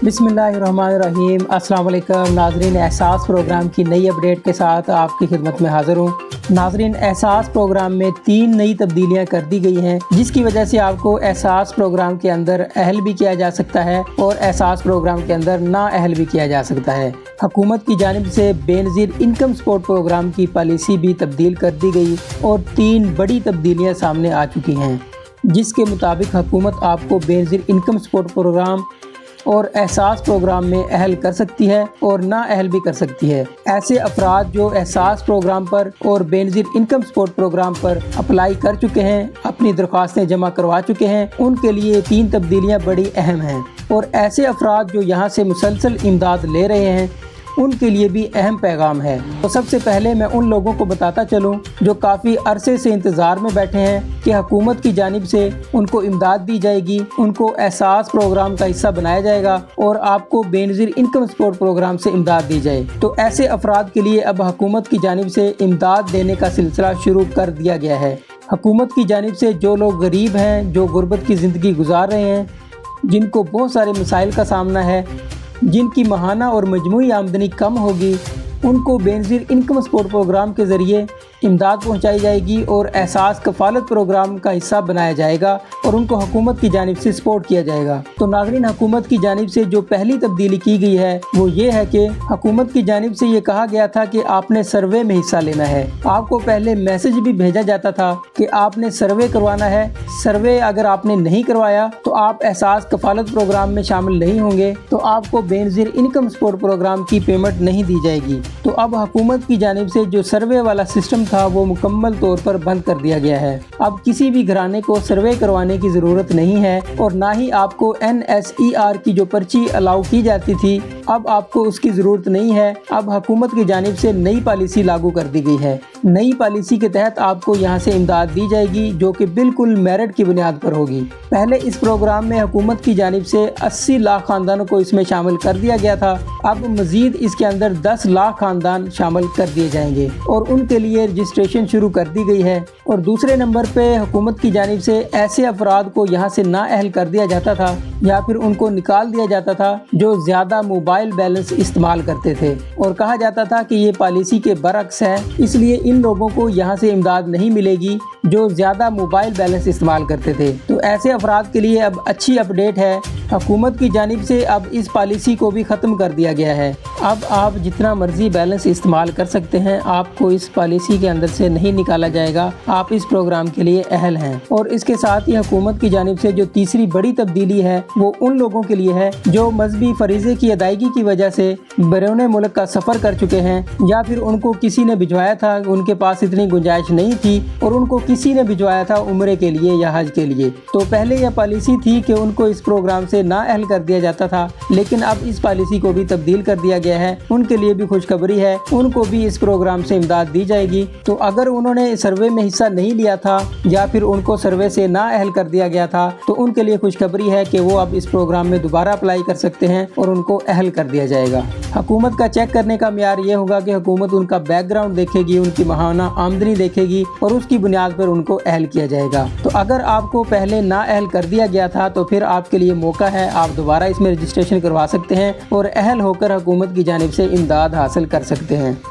बिस्मिल्लाहिर्रहमानिर्रहीम। अस्सलाम वालेकुम नाज़रीन, एहसास प्रोग्राम की नई अपडेट के साथ आपकी खिदमत में हाज़िर हूँ। नाज़रीन, एहसास प्रोग्राम में 3 नई तब्दीलियाँ कर दी गई हैं, जिसकी वजह से आपको एहसास प्रोग्राम के अंदर अहल भी किया जा सकता है और एहसास प्रोग्राम के अंदर ना अहल भी किया जा सकता है। हुकूमत की जानिब से बेनज़ीर इनकम सपोर्ट प्रोग्राम की पॉलिसी भी तब्दील कर दी गई और 3 बड़ी तब्दीलियाँ सामने आ चुकी हैं, जिसके मुताबिक हुकूमत आपको बेनज़ीर इनकम सपोर्ट प्रोग्राम और एहसास प्रोग्राम में अहल कर सकती है और ना अहल भी कर सकती है। ऐसे अफराद जो एहसास प्रोग्राम पर और बेनज़ीर इनकम सपोर्ट प्रोग्राम पर अप्लाई कर चुके हैं, अपनी दरख्वास्तें जमा करवा चुके हैं, उनके लिए 3 तब्दीलियाँ बड़ी अहम हैं। और ऐसे अफराद जो यहाँ से मुसलसल इमदाद ले रहे हैं, उनके लिए भी अहम पैगाम है। तो सबसे पहले मैं उन लोगों को बताता चलूं जो काफ़ी अरसे से इंतज़ार में बैठे हैं कि हुकूमत की जानिब से उनको इमदाद दी जाएगी, उनको एहसास प्रोग्राम का हिस्सा बनाया जाएगा और आपको बेनज़ीर इनकम सपोर्ट प्रोग्राम से इमदाद दी जाए। तो ऐसे अफराद के लिए अब हुकूमत की जानिब से इमदाद देने का सिलसिला शुरू कर दिया गया है। हुकूमत की जानिब से जो लोग गरीब हैं, जो गुर्बत की ज़िंदगी गुजार रहे हैं, जिनको बहुत सारे मसाइल का सामना है, जिनकी माहाना और मजमूई आमदनी कम होगी, उनको बेनज़ीर इनकम सपोर्ट प्रोग्राम के ज़रिए इमदाद पहुंचाई जाएगी और एहसास कफ़ालत प्रोग्राम का हिस्सा बनाया जाएगा और उनको हुकूमत की जानिब से सपोर्ट किया जाएगा। तो नाज़रीन, हुकूमत की जानिब से जो पहली तब्दीली की गई है वो ये है कि हुकूमत की जानिब से ये कहा गया था कि आपने सर्वे में हिस्सा लेना है। आपको पहले मैसेज भी भेजा जाता था कि आपने सर्वे करवाना है। सर्वे अगर आपने नहीं करवाया तो आप एहसास कफ़ालत प्रोग्राम में शामिल नहीं होंगे, तो आपको बेनज़ीर इनकम सपोर्ट प्रोग्राम की पेमेंट नहीं दी जाएगी। तो अब हुकूमत की जानिब से जो सर्वे वाला सिस्टम था वो मुकम्मल तौर पर बंद कर दिया गया है। अब किसी भी घराने को सर्वे करवाने की ज़रूरत नहीं है और ना ही आपको NSER की जो पर्ची अलाउ की जाती थी, अब आपको उसकी ज़रूरत नहीं है। अब हुकूमत की जानिब से नई पॉलिसी लागू कर दी गई है। नई पॉलिसी के तहत आपको यहाँ से इमदाद दी जाएगी, जो कि बिल्कुल मेरिट की बुनियाद पर होगी। पहले इस प्रोग्राम में हुकूमत की जानिब से 80 लाख ख़ानदानों को इसमें शामिल कर दिया गया था। अब मज़ीद इसके अंदर 10 लाख ख़ानदान शामिल कर दिए जाएंगे और उनके लिए रजिस्ट्रेशन शुरू कर दी गई है। और दूसरे नंबर पे हुकूमत की जानिब से ऐसे अफराद को यहाँ से ना अहल कर दिया जाता था या फिर उनको निकाल दिया जाता था जो ज़्यादा मोबाइल बैलेंस इस्तेमाल करते थे, और कहा जाता था कि ये पॉलिसी के बरक्स है, इसलिए इन लोगों को यहाँ से इमदाद नहीं मिलेगी जो ज़्यादा मोबाइल बैलेंस इस्तेमाल करते थे। तो ऐसे अफराद के लिए अब अच्छी अपडेट है, हुकूमत की जानिब से अब इस पॉलिसी को भी ख़त्म कर दिया गया है। अब आप जितना मर्जी बैलेंस इस्तेमाल कर सकते हैं, आपको इस पॉलिसी के अंदर से नहीं निकाला जाएगा। आप इस प्रोग्राम के लिए अहल हैं। और इसके साथ ही हुकूमत की जानिब से जो तीसरी बड़ी तब्दीली है वो उन लोगों के लिए है जो मजहबी फरीज़े की अदायगी की वजह से बैरून मुल्क का सफ़र कर चुके हैं, या फिर उनको किसी ने भिजवाया था, उनके पास इतनी गुंजाइश नहीं थी और उनको किसी ने भिजवाया था उम्रे के लिए या हज के लिए। तो पहले यह पॉलिसी थी कि उनको इस प्रोग्राम से ना अहल कर दिया जाता था, लेकिन अब इस पॉलिसी को भी तब्दील कर दिया गया है। उनके लिए भी खुशखबरी है, उनको भी इस प्रोग्राम से इमदाद दी जाएगी। तो अगर उन्होंने सर्वे में हिस्सा नहीं लिया था या फिर उनको सर्वे से ना अहल कर दिया गया था, तो उनके लिए खुशखबरी है कि वो अब इस प्रोग्राम में दोबारा अप्लाई कर सकते हैं और उनको अहल कर दिया जाएगा। हुकूमत का चेक करने का मियार ये होगा कि हुकूमत उनका बैकग्राउंड देखेगी, उनकी माहाना आमदनी देखेगी और उसकी बुनियाद पर उनको अहल किया जाएगा। तो अगर आपको पहले ना अहल कर दिया गया था तो फिर आपके लिए मौका है, आप दोबारा इसमें रजिस्ट्रेशन करवा सकते हैं और अहल होकर हुकूमत की जानिब से इमदाद हासिल कर सकते हैं।